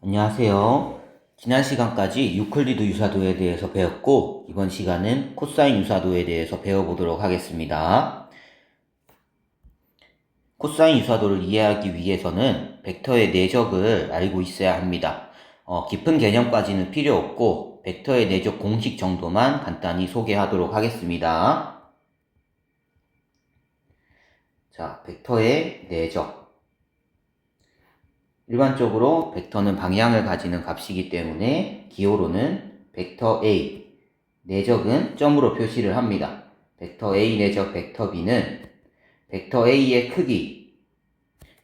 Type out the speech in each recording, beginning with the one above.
안녕하세요. 지난 시간까지 유클리드 유사도에 대해서 배웠고, 이번 시간은 코사인 유사도에 대해서 배워보도록 하겠습니다. 코사인 유사도를 이해하기 위해서는 벡터의 내적을 알고 있어야 합니다. 깊은 개념까지는 필요 없고, 벡터의 내적 공식 정도만 간단히 소개하도록 하겠습니다. 자, 벡터의 내적. 일반적으로 벡터는 방향을 가지는 값이기 때문에 기호로는 벡터 A, 내적은 점으로 표시를 합니다. 벡터 A 내적 벡터 B는 벡터 A의 크기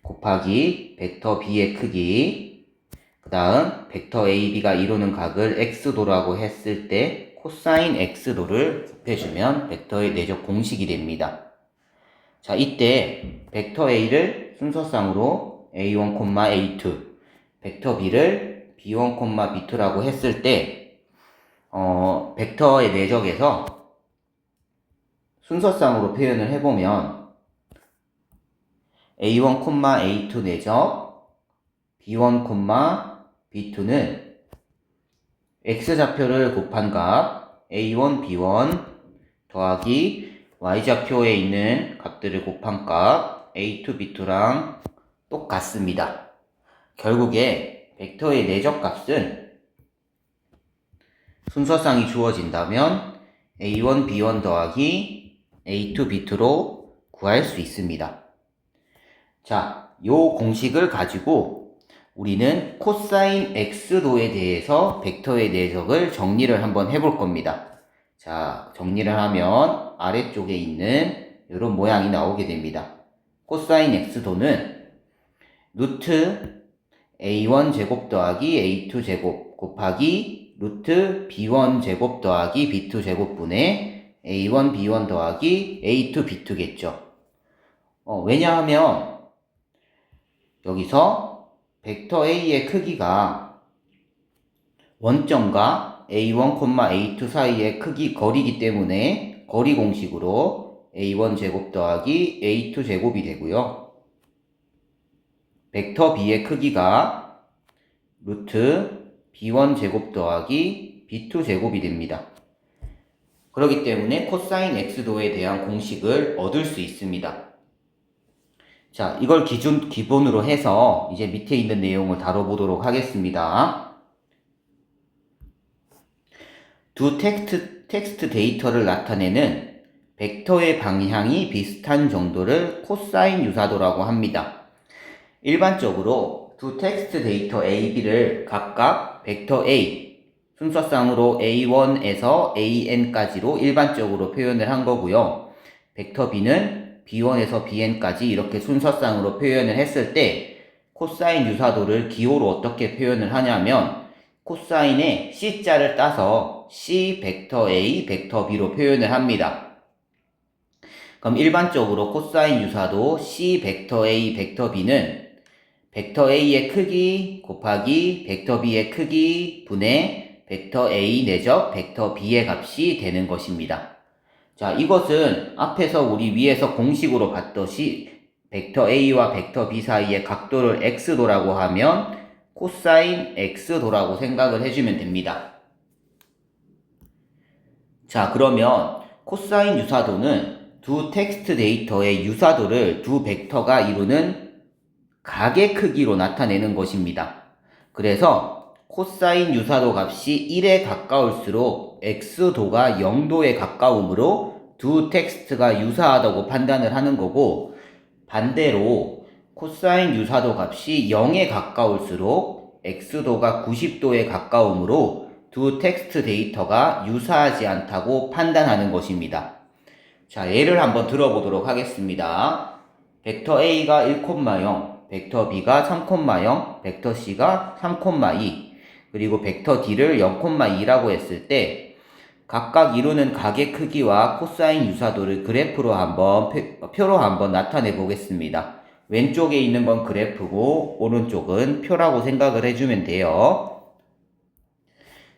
곱하기 벡터 B의 크기, 그 다음 벡터 AB가 이루는 각을 x도라고 했을 때 코사인 x도를 곱해주면 벡터의 내적 공식이 됩니다. 자, 이때 벡터 A를 순서상으로 A1, A2, 벡터 B를 B1, B2라고 했을 때 벡터의 내적에서 순서상으로 표현을 해보면 A1, A2 내적 B1, B2는 X좌표를 곱한 값 A1, B1 더하기 Y좌표에 있는 값들을 곱한 값 A2, B2랑 똑같습니다. 결국에 벡터의 내적 값은 순서상이 주어진다면 A1, B1 더하기 A2, B2로 구할 수 있습니다. 자, 요 공식을 가지고 우리는 코사인 x도에 대해서 벡터의 내적을 정리를 한번 해볼 겁니다. 자, 정리를 하면 아래쪽에 있는 이런 모양이 나오게 됩니다. 코사인 x도는 루트 a1 제곱 더하기 a2 제곱 곱하기 루트 b1 제곱 더하기 b2 제곱분의 a1 b1 더하기 a2 b2겠죠. 왜냐하면 여기서 벡터 A의 크기가 원점과 A1, A2 사이의 크기 거리이기 때문에 거리 공식으로 A1 제곱 더하기 A2 제곱이 되고요. 벡터 B의 크기가 루트 B1 제곱 더하기 B2 제곱이 됩니다. 그렇기 때문에 코사인 x도에 대한 공식을 얻을 수 있습니다. 자, 이걸 기본으로 해서 이제 밑에 있는 내용을 다뤄보도록 하겠습니다. 두 텍스트 데이터를 나타내는 벡터의 방향이 비슷한 정도를 코사인 유사도라고 합니다. 일반적으로 두 텍스트 데이터 A, B를 각각 벡터 A, 순서상으로 A1에서 AN까지로 일반적으로 표현을 한 거고요. 벡터 B는 B1에서 BN까지 이렇게 순서상으로 표현을 했을 때 코사인 유사도를 기호로 어떻게 표현을 하냐면 코사인의 C자를 따서 C 벡터 A, 벡터 B로 표현을 합니다. 그럼 일반적으로 코사인 유사도 C 벡터 A, 벡터 B는 벡터 A의 크기 곱하기 벡터 B의 크기 분의 벡터 A 내적 벡터 B의 값이 되는 것입니다. 자, 이것은 앞에서 우리 위에서 공식으로 봤듯이 벡터 A와 벡터 B 사이의 각도를 x도라고 하면 코사인 x도라고 생각을 해주면 됩니다. 자, 그러면 코사인 유사도는 두 텍스트 데이터의 유사도를 두 벡터가 이루는 각의 크기로 나타내는 것입니다. 그래서 코사인 유사도 값이 1에 가까울수록 x도가 0도에 가까우므로 두 텍스트가 유사하다고 판단을 하는 거고, 반대로 코사인 유사도 값이 0에 가까울수록 x도가 90도에 가까우므로 두 텍스트 데이터가 유사하지 않다고 판단하는 것입니다. 자, 예를 한번 들어보도록 하겠습니다. 벡터 A가 1,0, 벡터 B가 3,0, 벡터 C가 3,2, 그리고 벡터 D를 0,2라고 했을 때 각각 이루는 각의 크기와 코사인 유사도를 그래프로 한번 표로 한번 나타내 보겠습니다. 왼쪽에 있는 건 그래프고 오른쪽은 표라고 생각을 해주면 돼요.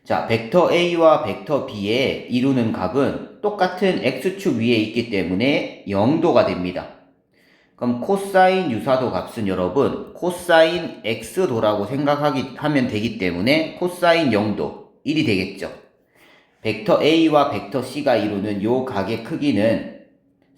자, 벡터 A와 벡터 B의 이루는 각은 똑같은 X축 위에 있기 때문에 0도가 됩니다. 그럼 코사인 유사도 값은 여러분 코사인 x도라고 하면 되기 때문에 코사인 0도 1이 되겠죠. 벡터 A와 벡터 C가 이루는 요 각의 크기는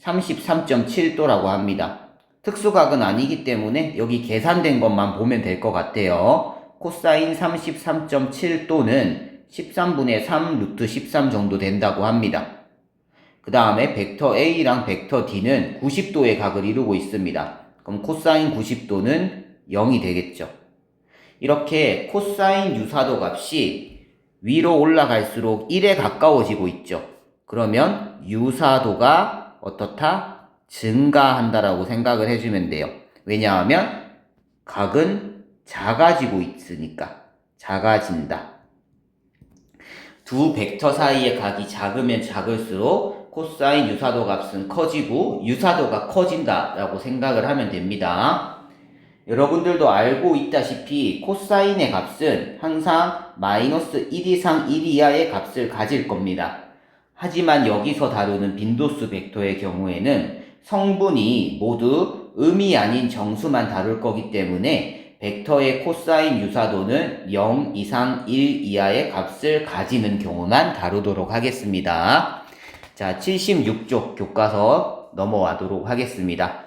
33.7도라고 합니다. 특수각은 아니기 때문에 여기 계산된 것만 보면 될 것 같아요. 코사인 33.7도는 13분의 3 루트 13 정도 된다고 합니다. 그 다음에 벡터 A랑 벡터 D는 90도의 각을 이루고 있습니다. 그럼 코사인 90도는 0이 되겠죠. 이렇게 코사인 유사도 값이 위로 올라갈수록 1에 가까워지고 있죠. 그러면 유사도가 어떻다? 증가한다라고 생각을 해주면 돼요. 왜냐하면 각은 작아지고 있으니까. 작아진다. 두 벡터 사이의 각이 작으면 작을수록 코사인 유사도 값은 커지고 유사도가 커진다라고 생각을 하면 됩니다. 여러분들도 알고 있다시피 코사인의 값은 항상 마이너스 1 이상 1 이하의 값을 가질 겁니다. 하지만 여기서 다루는 빈도수 벡터의 경우에는 성분이 모두 음이 아닌 정수만 다룰 거기 때문에 벡터의 코사인 유사도는 0 이상 1 이하의 값을 가지는 경우만 다루도록 하겠습니다. 자, 76쪽 교과서 넘어가도록 하겠습니다.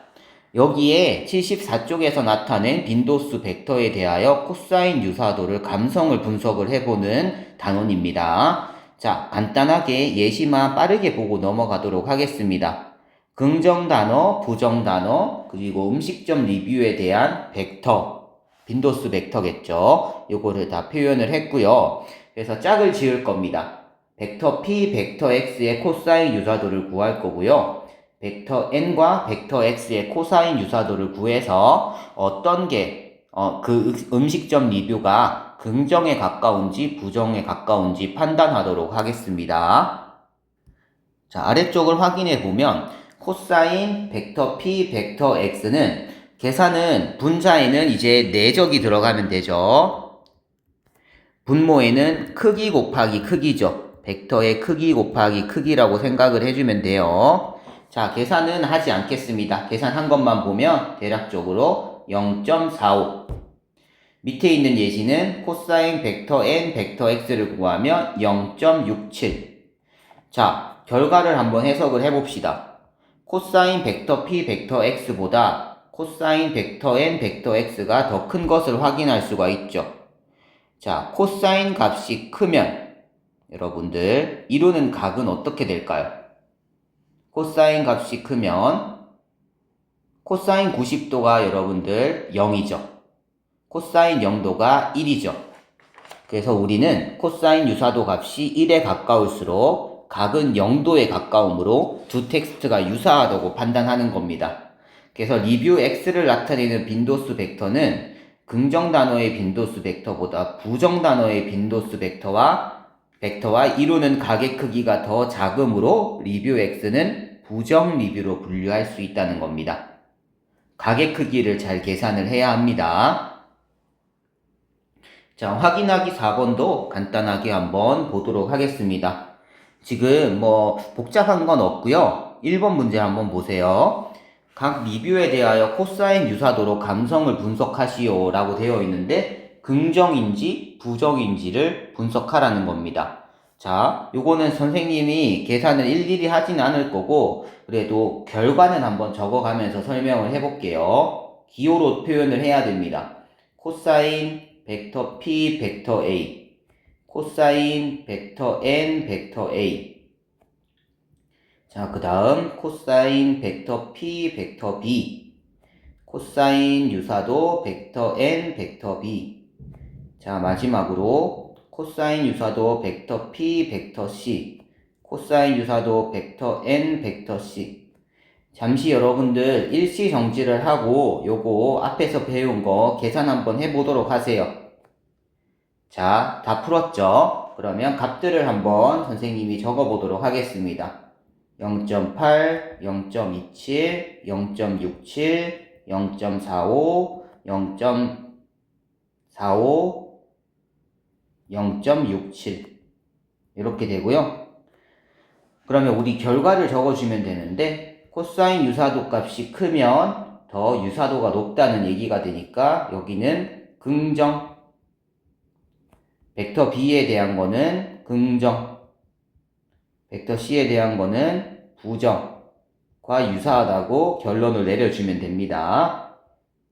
여기에 74쪽에서 나타낸 빈도수 벡터에 대하여 코사인 유사도를 감성을 분석을 해보는 단원입니다. 자, 간단하게 예시만 빠르게 보고 넘어가도록 하겠습니다. 긍정 단어, 부정 단어, 그리고 음식점 리뷰에 대한 벡터, 빈도수 벡터겠죠. 요거를 다 표현을 했고요. 그래서 짝을 지을 겁니다. 벡터 P, 벡터 X의 코사인 유사도를 구할 거고요. 벡터 n과 벡터 x의 코사인 유사도를 구해서 어떤 게 그 음식점 리뷰가 긍정에 가까운지 부정에 가까운지 판단하도록 하겠습니다. 자, 아래쪽을 확인해 보면 코사인 벡터 p 벡터 x는 계산은 분자에는 이제 내적이 들어가면 되죠. 분모에는 크기 곱하기 크기죠. 벡터의 크기 곱하기 크기라고 생각을 해주면 돼요. 자, 계산은 하지 않겠습니다. 계산한 것만 보면 대략적으로 0.45. 밑에 있는 예시는 코사인 벡터 n 벡터 x를 구하면 0.67. 자, 결과를 한번 해석을 해봅시다. 코사인 벡터 p 벡터 x보다 코사인 벡터 n 벡터 x가 더 큰 것을 확인할 수가 있죠. 자, 코사인 값이 크면 여러분들 이루는 각은 어떻게 될까요? 코사인 값이 크면 코사인 90도가 여러분들 0이죠. 코사인 0도가 1이죠. 그래서 우리는 코사인 유사도 값이 1에 가까울수록 각은 0도에 가까우므로 두 텍스트가 유사하다고 판단하는 겁니다. 그래서 리뷰 x를 나타내는 빈도수 벡터는 긍정 단어의 빈도수 벡터보다 부정 단어의 빈도수 벡터와 이루는 각의 크기가 더 작으므로 리뷰 x는 부정 리뷰로 분류할 수 있다는 겁니다. 각의 크기를 잘 계산을 해야 합니다. 자, 확인하기 4번도 간단하게 한번 보도록 하겠습니다. 지금 복잡한 건 없고요. 1번 문제 한번 보세요. 각 리뷰에 대하여 코사인 유사도로 감성을 분석하시오 라고 되어 있는데 긍정인지 부정인지를 분석하라는 겁니다. 자, 요거는 선생님이 계산을 일일이 하진 않을 거고 그래도 결과는 한번 적어가면서 설명을 해볼게요. 기호로 표현을 해야 됩니다. 코사인 벡터 P 벡터 A, 코사인 벡터 N 벡터 A. 자, 그 다음 코사인 벡터 P 벡터 B, 코사인 유사도 벡터 N 벡터 B. 자, 마지막으로 코사인 유사도 벡터 P 벡터 C, 코사인 유사도 벡터 N 벡터 C. 잠시 여러분들 일시 정지를 하고 요거 앞에서 배운 거 계산 한번 해보도록 하세요. 자, 다 풀었죠? 그러면 값들을 한번 선생님이 적어보도록 하겠습니다. 0.8, 0.27, 0.67, 0.45, 0.45, 0.67 이렇게 되고요. 그러면 우리 결과를 적어주면 되는데 코사인 유사도 값이 크면 더 유사도가 높다는 얘기가 되니까 여기는 긍정, 벡터 B에 대한 거는 긍정, 벡터 C에 대한 거는 부정과 유사하다고 결론을 내려주면 됩니다.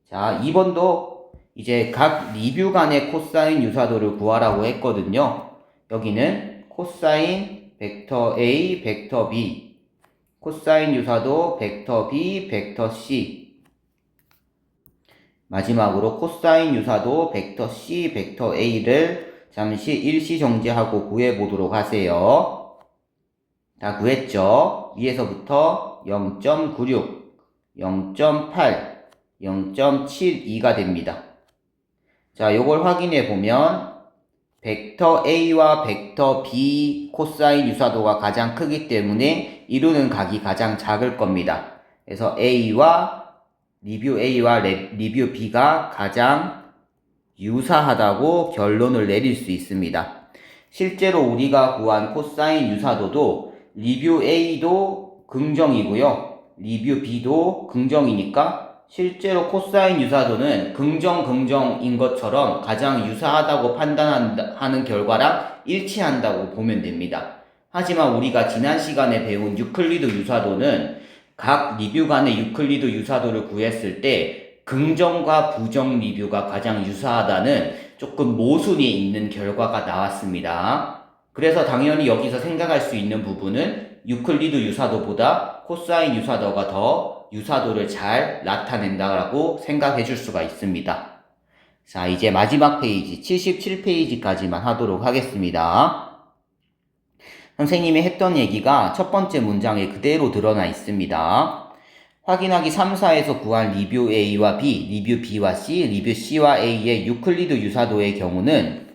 자, 2번도 이제 각 리뷰 간의 코사인 유사도를 구하라고 했거든요. 여기는 코사인 벡터 A, 벡터 B, 코사인 유사도 벡터 B, 벡터 C, 마지막으로 코사인 유사도 벡터 C, 벡터 A를 잠시 일시정지하고 구해보도록 하세요. 다 구했죠? 위에서부터 0.96, 0.8, 0.72가 됩니다. 자, 요걸 확인해 보면 벡터 A와 벡터 B 코사인 유사도가 가장 크기 때문에 이루는 각이 가장 작을 겁니다. 그래서 리뷰 A와 리뷰 B가 가장 유사하다고 결론을 내릴 수 있습니다. 실제로 우리가 구한 코사인 유사도도 리뷰 A도 긍정이고요. 리뷰 B도 긍정이니까 실제로 코사인 유사도는 긍정인 것처럼 가장 유사하다고 판단하는 결과랑 일치한다고 보면 됩니다. 하지만 우리가 지난 시간에 배운 유클리드 유사도는 각 리뷰 간의 유클리드 유사도를 구했을 때 긍정과 부정 리뷰가 가장 유사하다는 조금 모순이 있는 결과가 나왔습니다. 그래서 당연히 여기서 생각할 수 있는 부분은 유클리드 유사도보다 코사인 유사도가 더 유사도를 잘 나타낸다라고 생각해 줄 수가 있습니다. 자, 이제 마지막 페이지 77페이지까지만 하도록 하겠습니다. 선생님이 했던 얘기가 첫 번째 문장에 그대로 드러나 있습니다. 확인하기 3, 4에서 구한 리뷰 A와 B, 리뷰 B와 C, 리뷰 C와 A의 유클리드 유사도의 경우는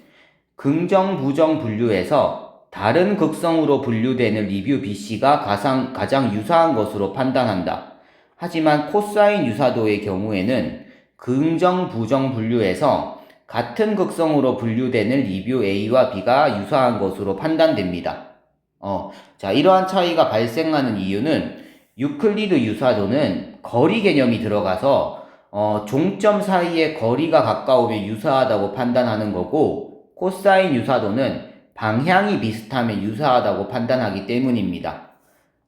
긍정, 부정 분류에서 다른 극성으로 분류되는 리뷰 BC가 가장 유사한 것으로 판단한다. 하지만 코사인 유사도의 경우에는 긍정, 부정 분류에서 같은 극성으로 분류되는 리뷰 A와 B가 유사한 것으로 판단됩니다. 자, 이러한 차이가 발생하는 이유는 유클리드 유사도는 거리 개념이 들어가서 종점 사이의 거리가 가까우면 유사하다고 판단하는 거고, 코사인 유사도는 방향이 비슷하면 유사하다고 판단하기 때문입니다.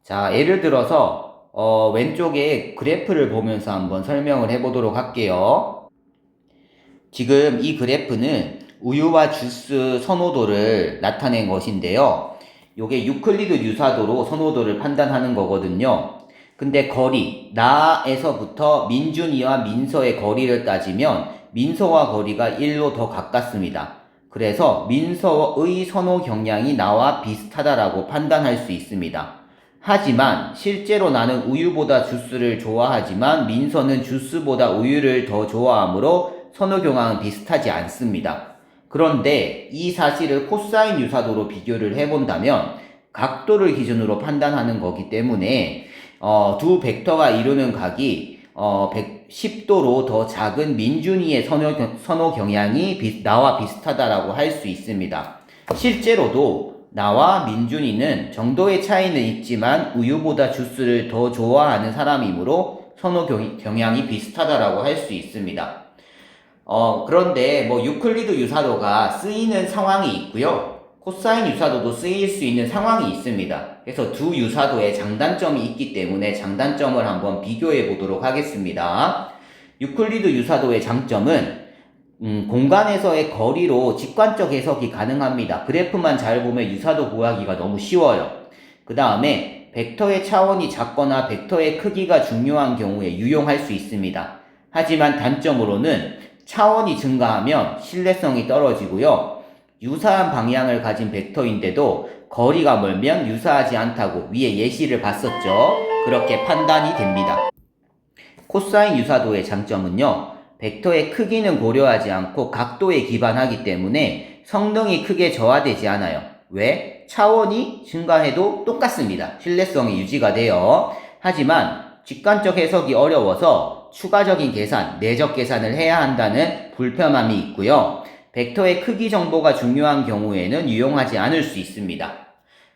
자, 예를 들어서 왼쪽에 그래프를 보면서 한번 설명을 해보도록 할게요. 지금 이 그래프는 우유와 주스 선호도를 나타낸 것인데요. 요게 유클리드 유사도로 선호도를 판단하는 거거든요. 근데 거리, 나에서부터 민준이와 민서의 거리를 따지면 민서와 거리가 1로 더 가깝습니다. 그래서 민서의 선호 경향이 나와 비슷하다라고 판단할 수 있습니다. 하지만 실제로 나는 우유보다 주스를 좋아하지만 민서는 주스보다 우유를 더 좋아하므로 선호 경향은 비슷하지 않습니다. 그런데 이 사실을 코사인 유사도로 비교를 해본다면 각도를 기준으로 판단하는 거기 때문에 두 벡터가 이루는 각이 110도로 더 작은 민준이의 선호 경향이 나와 비슷하다라고 할 수 있습니다. 실제로도 나와 민준이는 정도의 차이는 있지만 우유보다 주스를 더 좋아하는 사람이므로 선호 경향이 비슷하다라고 할 수 있습니다. 그런데 유클리드 유사도가 쓰이는 상황이 있고요. 코사인 유사도도 쓰일 수 있는 상황이 있습니다. 그래서 두 유사도에 장단점이 있기 때문에 장단점을 한번 비교해 보도록 하겠습니다. 유클리드 유사도의 장점은 공간에서의 거리로 직관적 해석이 가능합니다. 그래프만 잘 보면 유사도 구하기가 너무 쉬워요. 그 다음에 벡터의 차원이 작거나 벡터의 크기가 중요한 경우에 유용할 수 있습니다. 하지만 단점으로는 차원이 증가하면 신뢰성이 떨어지고요. 유사한 방향을 가진 벡터인데도 거리가 멀면 유사하지 않다고 위에 예시를 봤었죠. 그렇게 판단이 됩니다. 코사인 유사도의 장점은요. 벡터의 크기는 고려하지 않고 각도에 기반하기 때문에 성능이 크게 저하되지 않아요. 왜? 차원이 증가해도 똑같습니다. 신뢰성이 유지가 돼요. 하지만 직관적 해석이 어려워서 추가적인 계산, 내적 계산을 해야 한다는 불편함이 있고요. 벡터의 크기 정보가 중요한 경우에는 유용하지 않을 수 있습니다.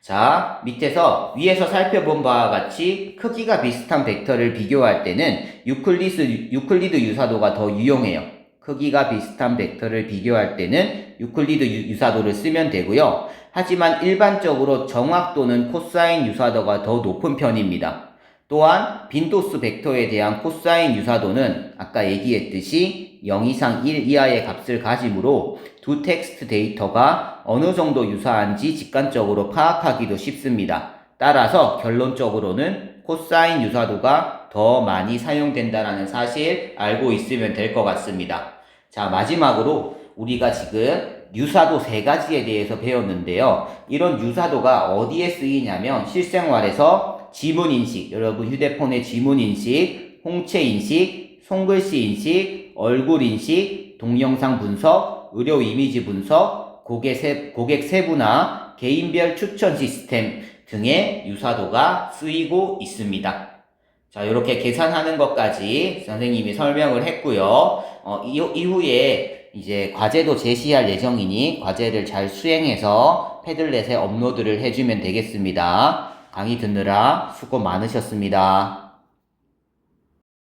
자, 밑에서 위에서 살펴본 바와 같이 크기가 비슷한 벡터를 비교할 때는 유클리드 유사도가 더 유용해요. 크기가 비슷한 벡터를 비교할 때는 유클리드 유사도를 쓰면 되고요. 하지만 일반적으로 정확도는 코사인 유사도가 더 높은 편입니다. 또한 빈도수 벡터에 대한 코사인 유사도는 아까 얘기했듯이 0 이상 1 이하의 값을 가지므로 두 텍스트 데이터가 어느 정도 유사한지 직관적으로 파악하기도 쉽습니다. 따라서 결론적으로는 코사인 유사도가 더 많이 사용된다는 사실 알고 있으면 될 것 같습니다. 자, 마지막으로 우리가 지금 유사도 세 가지에 대해서 배웠는데요. 이런 유사도가 어디에 쓰이냐면 실생활에서 지문인식, 여러분 휴대폰의 지문인식, 홍채인식, 손글씨 인식, 얼굴인식, 동영상 분석, 의료 이미지 분석, 고객 세분화, 개인별 추천 시스템 등의 유사도가 쓰이고 있습니다. 자, 이렇게 계산하는 것까지 선생님이 설명을 했고요. 이후에 이제 과제도 제시할 예정이니 과제를 잘 수행해서 패들렛에 업로드를 해주면 되겠습니다. 강의 듣느라 수고 많으셨습니다.